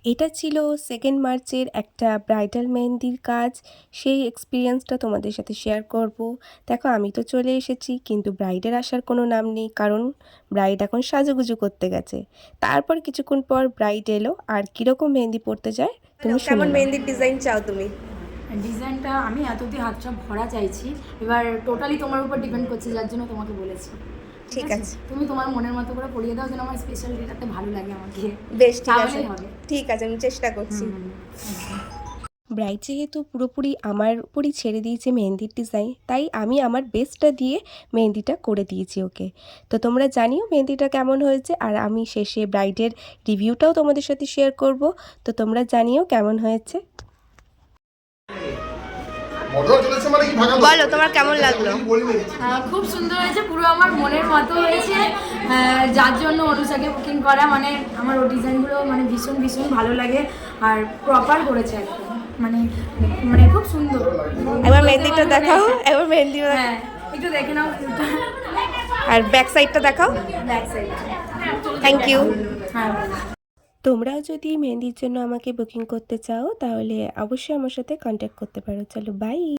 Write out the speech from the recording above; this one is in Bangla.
এটা ছিল 2nd মার্চের একটা ব্রাইডাল মেহেন্দির কাজ। সেই এক্সপেরিয়েন্সটা তোমাদের সাথে শেয়ার করব। দেখো আমি তো চলে এসেছি, কিন্তু ব্রাইডের আসার কোনো নাম নেই, কারণ ব্রাইড এখন সাজুগুজু করতে গেছে। তারপর কিছুক্ষণ পর ব্রাইড এলো, আর কীরকম মেহেন্দি পড়তে যায় তুমি শুনে কেমন নাও। মেহেন্দির ডিজাইন চাও তুমি? ডিজাইনটা আমি এত অব্দি হাতটা ভরা চাইছি, এবার টোটালি তোমার উপর ডিপেন্ড করছে, যার জন্য তোমাকে বলেছি। ঠিক আছে, তুমি তোমার মনের মতো করে পরিয়ে দাও, যেন আমার স্পেশাল ডেটাতে ভালো লাগে আমাকে। বেশ ঠিক আছে, তাহলেই হবে। ঠিক আছে, আমি চেষ্টা করছি। ব্রাইড যেহেতু পুরোপুরি আমার উপরই ছেড়ে দিয়েছে মেহেন্দির ডিজাইন, তাই আমি আমার বেস্টটা দিয়ে মেহেন্দিটা করে দিয়েছি ওকে। তো তোমরা জানিও মেহেন্দিটা কেমন হয়েছে, আর আমি শেষে ব্রাইডের রিভিউটাও তোমাদের সাথে শেয়ার করব। তো তোমরা জানিও কেমন হয়েছে। বলো তোমার কেমন লাগলো? খুব সুন্দর হয়েছে, পুরো আমার মনের মতো হয়েছে, যার জন্য অনুষাকে বুকিং করা। মানে আমার ও ডিজাইনগুলো মানে ভীষণ ভীষণ ভালো লাগে, আর প্রপার করেছে একদম, মানে মানে খুব সুন্দর। একবার মেহেন্দিটা দেখাও, একবার মেহেন্দি হ্যাঁ, একটু দেখে নাও ফুলটা। আর ব্যাক সাইডটা দেখাও। Back side. Thank you. হ্যাঁ। তোমরাও যদি মেহেন্দির জন্য আমাকে বুকিং করতে চাও, তাহলে অবশ্যই আমার সাথে কন্ট্যাক্ট করতে পারো। চলো বাই।